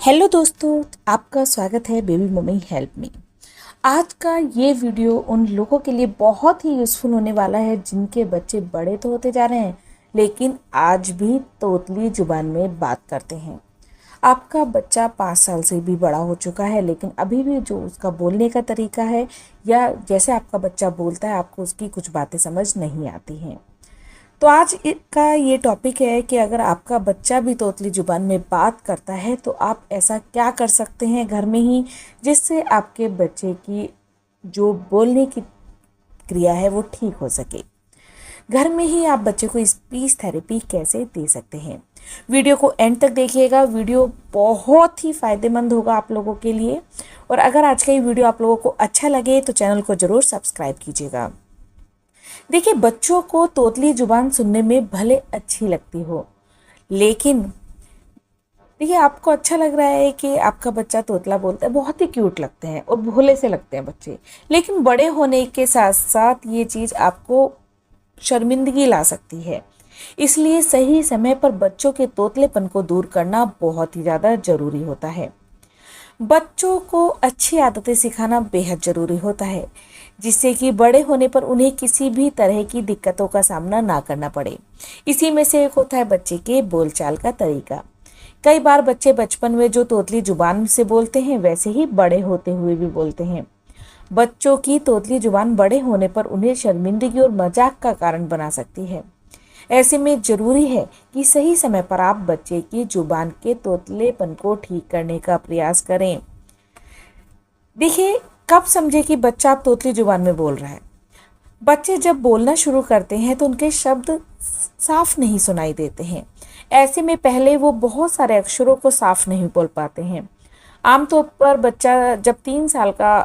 Hello दोस्तों, आपका स्वागत है बेबी मम्मी हेल्प मी। आज का ये वीडियो उन लोगों के लिए बहुत ही यूज़फुल होने वाला है जिनके बच्चे बड़े तो होते जा रहे हैं लेकिन आज भी तोतली जुबान में बात करते हैं। आपका बच्चा 5 साल से भी बड़ा हो चुका है लेकिन अभी भी जो उसका बोलने का तरीका है या जैसे आपका बच्चा बोलता है आपको उसकी कुछ बातें समझ नहीं आती हैं। तो आज का ये टॉपिक है कि अगर आपका बच्चा भी तोतली ज़ुबान में बात करता है तो आप ऐसा क्या कर सकते हैं घर में ही जिससे आपके बच्चे की जो बोलने की क्रिया है वो ठीक हो सके। घर में ही आप बच्चे को स्पीच थेरेपी कैसे दे सकते हैं। वीडियो को एंड तक देखिएगा, वीडियो बहुत ही फ़ायदेमंद होगा आप लोगों के लिए। और अगर आज का ये वीडियो आप लोगों को अच्छा लगे तो चैनल को ज़रूर सब्सक्राइब कीजिएगा। देखिए, बच्चों को तोतली जुबान सुनने में भले अच्छी लगती हो लेकिन देखिए आपको अच्छा लग रहा है कि आपका बच्चा तोतला बोलता है, बहुत ही क्यूट लगते हैं और भोले से लगते हैं बच्चे, लेकिन बड़े होने के साथ साथ ये चीज़ आपको शर्मिंदगी ला सकती है। इसलिए सही समय पर बच्चों के तोतलेपन को दूर करना बहुत ही ज़्यादा ज़रूरी होता है। बच्चों को अच्छी आदतें सिखाना बेहद ज़रूरी होता है जिससे कि बड़े होने पर उन्हें किसी भी तरह की दिक्कतों का सामना ना करना पड़े। इसी में से एक होता है बच्चे के बोलचाल का तरीका। कई बार बच्चे बचपन में जो तोतली जुबान से बोलते हैं वैसे ही बड़े होते हुए भी बोलते हैं। बच्चों की तोतली जुबान बड़े होने पर उन्हें शर्मिंदगी और मजाक का कारण बना सकती है। ऐसे में ज़रूरी है कि सही समय पर आप बच्चे की जुबान के तोतलेपन को ठीक करने का प्रयास करें। देखिए, कब समझे कि बच्चा आप तोतली जुबान में बोल रहा है। बच्चे जब बोलना शुरू करते हैं तो उनके शब्द साफ नहीं सुनाई देते हैं। ऐसे में पहले वो बहुत सारे अक्षरों को साफ नहीं बोल पाते हैं। आमतौर पर बच्चा जब 3 साल का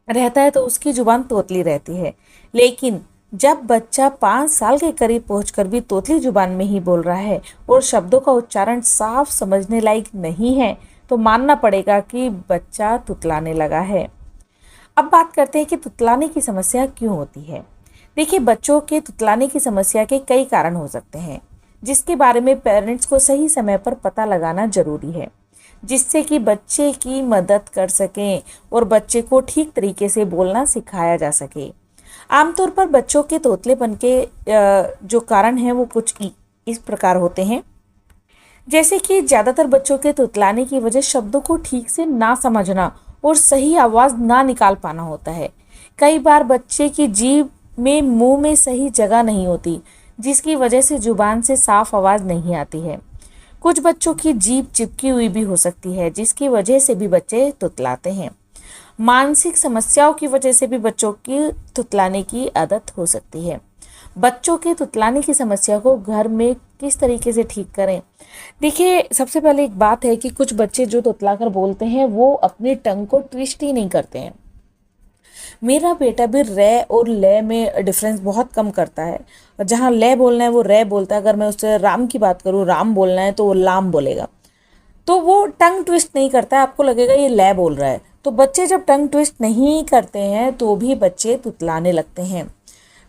रहता है तो उसकी जुबान तोतली रहती है, लेकिन जब बच्चा 5 साल के करीब पहुंचकर भी तोतली जुबान में ही बोल रहा है और शब्दों का उच्चारण साफ समझने लायक नहीं है तो मानना पड़ेगा कि बच्चा तुतलाने लगा है। अब बात करते हैं कि तुतलाने की समस्या क्यों होती है। देखिए, बच्चों के तुतलाने की समस्या के कई कारण हो सकते हैं जिसके बारे में पेरेंट्स को सही समय पर पता लगाना जरूरी है जिससे कि बच्चे की मदद कर सकें और बच्चे को ठीक तरीके से बोलना सिखाया जा सके। आमतौर पर बच्चों के तोतलेपन के जो कारण हैं वो कुछ इस प्रकार होते हैं, जैसे कि ज़्यादातर बच्चों के तुतलाने की वजह शब्दों को ठीक से ना समझना और सही आवाज़ ना निकाल पाना होता है। कई बार बच्चे की जीभ में मुंह में सही जगह नहीं होती जिसकी वजह से जुबान से साफ आवाज़ नहीं आती है। कुछ बच्चों की जीभ चिपकी हुई भी हो सकती है जिसकी वजह से भी बच्चे तुतलाते हैं। मानसिक समस्याओं की वजह से भी बच्चों की तुतलाने की आदत हो सकती है। बच्चों के तुतलाने की समस्या को घर में किस तरीके से ठीक करें। देखिए, सबसे पहले एक बात है कि कुछ बच्चे जो तुतलाकर बोलते हैं वो अपनी टंग को ट्विस्ट ही नहीं करते हैं। मेरा बेटा भी रे और ले में डिफरेंस बहुत कम करता है। और जहाँ ले बोलना है वो रे बोलता है। अगर मैं उससे राम की बात करूँ, राम बोलना है तो वो लाम बोलेगा। तो वो टंग ट्विस्ट नहीं करता है, आपको लगेगा ये ले बोल रहा है। तो बच्चे जब टंग ट्विस्ट नहीं करते हैं तो भी बच्चे तुतलाने लगते हैं।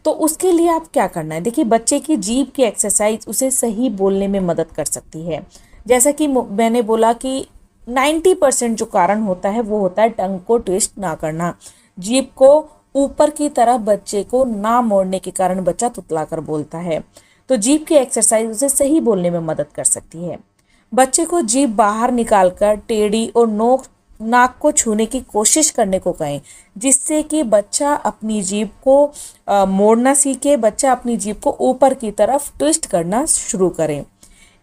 तो उसके लिए आप क्या करना है। देखिए, बच्चे की जीभ की एक्सरसाइज उसे सही बोलने में मदद कर सकती है। जैसा कि मैंने बोला कि 90% जो कारण होता है वो होता है टंग को ट्विस्ट ना करना, जीभ को ऊपर की तरफ बच्चे को ना मोड़ने के कारण बच्चा तुतला कर बोलता है। तो जीभ की एक्सरसाइज उसे सही बोलने में मदद कर सकती है। बच्चे को जीभ बाहर निकालकर टेढ़ी और नोक नाक को छूने की कोशिश करने को कहें जिससे कि बच्चा अपनी जीभ को मोड़ना सीखे। बच्चा अपनी जीभ को ऊपर की तरफ ट्विस्ट करना शुरू करें।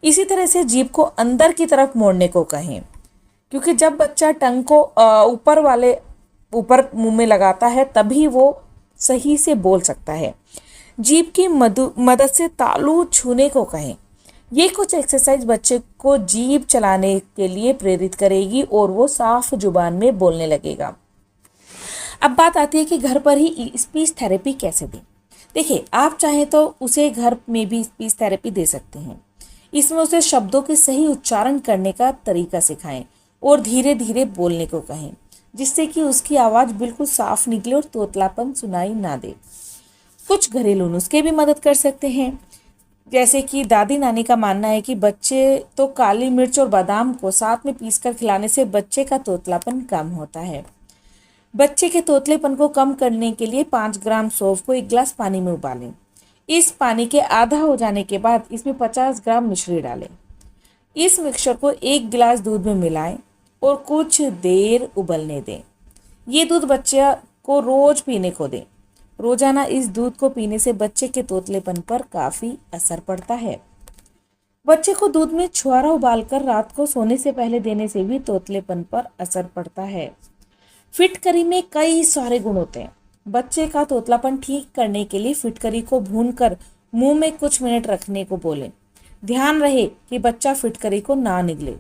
इसी तरह से जीभ को अंदर की तरफ मोड़ने को कहें, क्योंकि जब बच्चा टंग को ऊपर मुंह में लगाता है तभी वो सही से बोल सकता है। जीभ की मदद से तालू छूने को कहें। ये कुछ एक्सरसाइज बच्चे को जीभ चलाने के लिए प्रेरित करेगी और वो साफ जुबान में बोलने लगेगा। अब बात आती है कि घर पर ही स्पीच थेरेपी कैसे दें। देखिए, आप चाहें तो उसे घर में भी स्पीच थेरेपी दे सकते हैं। इसमें उसे शब्दों के सही उच्चारण करने का तरीका सिखाएं और धीरे धीरे बोलने को कहें जिससे कि उसकी आवाज़ बिल्कुल साफ निकले और तोतलापन सुनाई ना दे। कुछ घरेलू नुस्खे भी मदद कर सकते हैं। जैसे कि दादी नानी का मानना है कि बच्चे तो काली मिर्च और बादाम को साथ में पीसकर खिलाने से बच्चे का तोतलापन कम होता है। बच्चे के तोतलेपन को कम करने के लिए 5 ग्राम सौंफ को 1 गिलास पानी में उबालें। इस पानी के आधा हो जाने के बाद इसमें 50 ग्राम मिश्री डालें। इस मिक्सचर को 1 गिलास दूध में मिलाएं और कुछ देर उबलने दें। ये दूध बच्चे को रोज पीने को दें। रोजाना इस दूध को पीने से बच्चे के तोतलेपन पर काफी असर पड़ता है। बच्चे को दूध में छुआरा उबालकर रात को सोने से पहले देने से भी तोतलेपन पर असर पड़ता है। फिटकरी में कई सारे गुण होते हैं। बच्चे का तोतलापन ठीक करने के लिए फिटकरी को भूनकर मुंह में कुछ मिनट रखने को बोलें। ध्यान रहे कि बच्चा फिटकरी को ना निगले,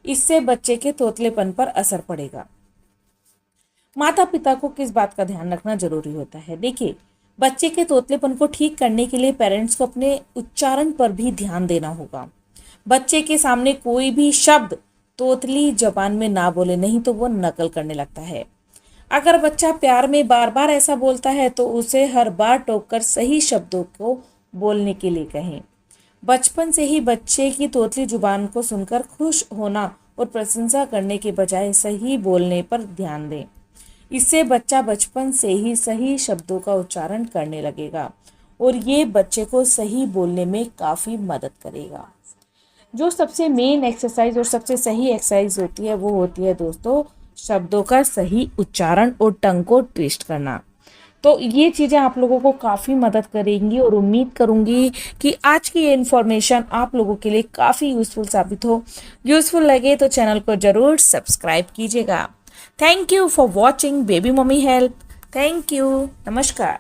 इससे बच्चे के तोतलेपन पर असर पड़ेगा। माता पिता को किस बात का ध्यान रखना जरूरी होता है? देखिए, बच्चे के तोतलेपन को ठीक करने के लिए पेरेंट्स को अपने उच्चारण पर भी ध्यान देना होगा। बच्चे के सामने कोई भी शब्द तोतली जबान में ना बोले, नहीं तो वो नकल करने लगता है। अगर बच्चा प्यार में बार बार ऐसा बोलता है तो उसे हर बार टोककर सही शब्दों को बोलने के लिए कहें। बचपन से ही बच्चे की तोतली जुबान को सुनकर खुश होना और प्रशंसा करने के बजाय सही बोलने पर ध्यान दें। इससे बच्चा बचपन से ही सही शब्दों का उच्चारण करने लगेगा और ये बच्चे को सही बोलने में काफ़ी मदद करेगा। जो सबसे मेन एक्सरसाइज और सबसे सही एक्सरसाइज होती है वो होती है दोस्तों शब्दों का सही उच्चारण और टंग को ट्विस्ट करना। तो ये चीज़ें आप लोगों को काफ़ी मदद करेंगी और उम्मीद करूँगी कि आज की ये इन्फॉर्मेशन आप लोगों के लिए काफ़ी यूज़फुल साबित हो। यूज़फुल लगे तो चैनल को ज़रूर सब्सक्राइब कीजिएगा। Thank you for watching baby mummy help. Thank you. नमस्कार।